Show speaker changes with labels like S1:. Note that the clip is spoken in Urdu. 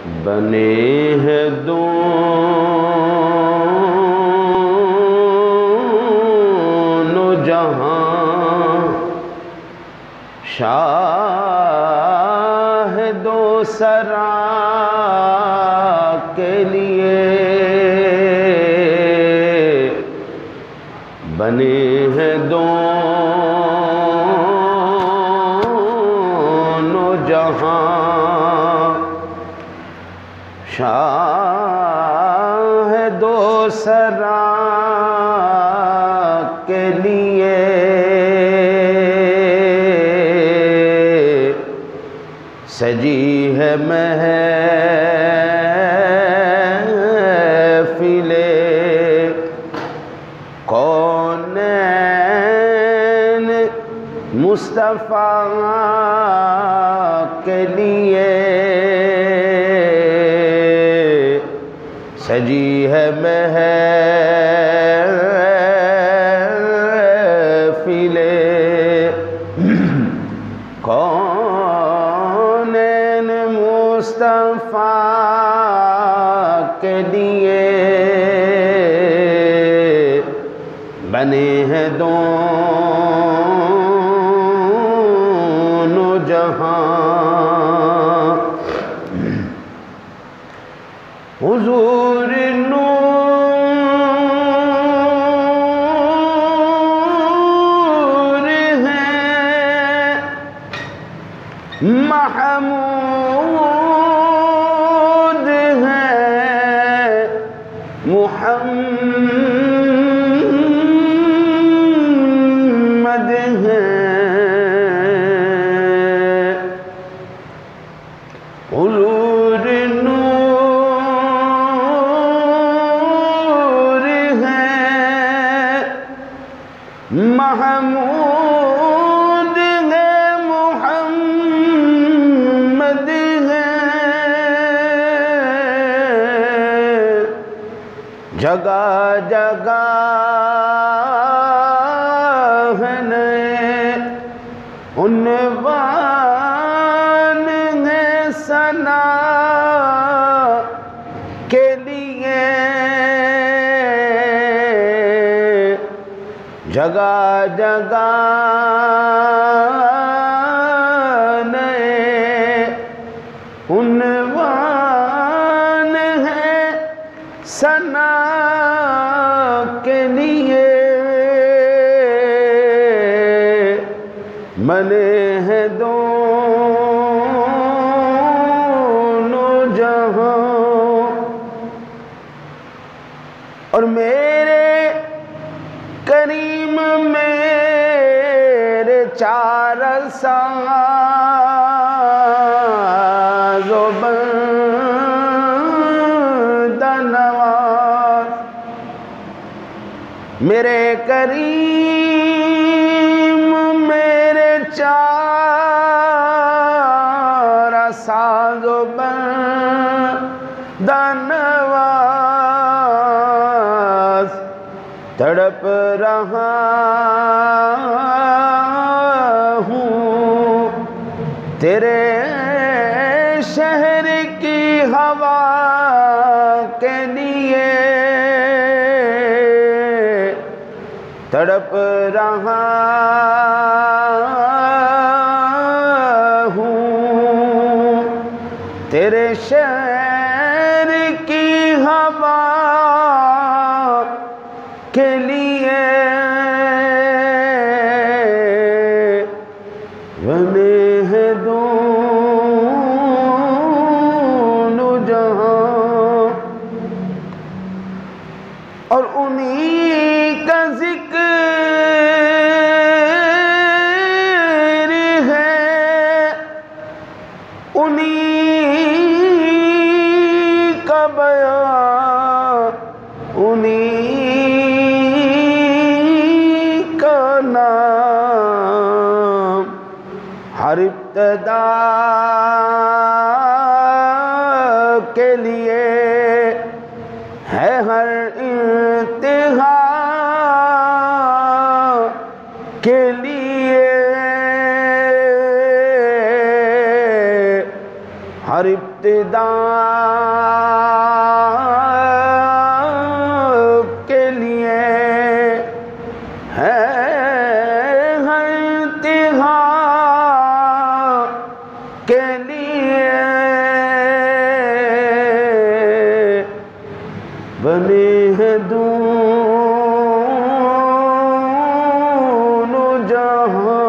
S1: بنے ہیں دونوں جہاں، شاہ دو سرا کے لیے بنے ہیں دونوں جہاں، شاہ دو سرا کے لیے سجی ہے محفل کونین مصطفیٰ کے لیے، سجی ہے محفل کونین مصطفیٰ کے لیے بنے ہیں دونوں جہاں۔ حضور نور ہے، محمود ہے، محمد ہے، حضور نور ہے، محمود ہے، محمد ہے، جگہ جگہ ہے عنوان ہے ثنا کے لیے، جگہ جگہ نئے عنوان ہے ثنا کے لیے، بنے ہیں دونوں جہاں۔ اور میرے کریم میرے چار ساز و بندہ نواز، میرے کریم میرے چار ساز و بندہ نواز، تڑپ رہا ہوں تیرے شہر کی ہوا کے لیے، تڑپ رہا ہوں تیرے شہر کی ہوا کے لیے، بنے ہیں دونوں جہاں۔ اور انہی کا ذکر ہے، انہی کا بیان، انہی کا نام، ہر ابتدا کے لیے ہے ہر انتہا کے لیے، ہر ابتدا ابتدا کے لیے ہے ہر انتہا کے لیے بنے ہیں دونوں جہاں.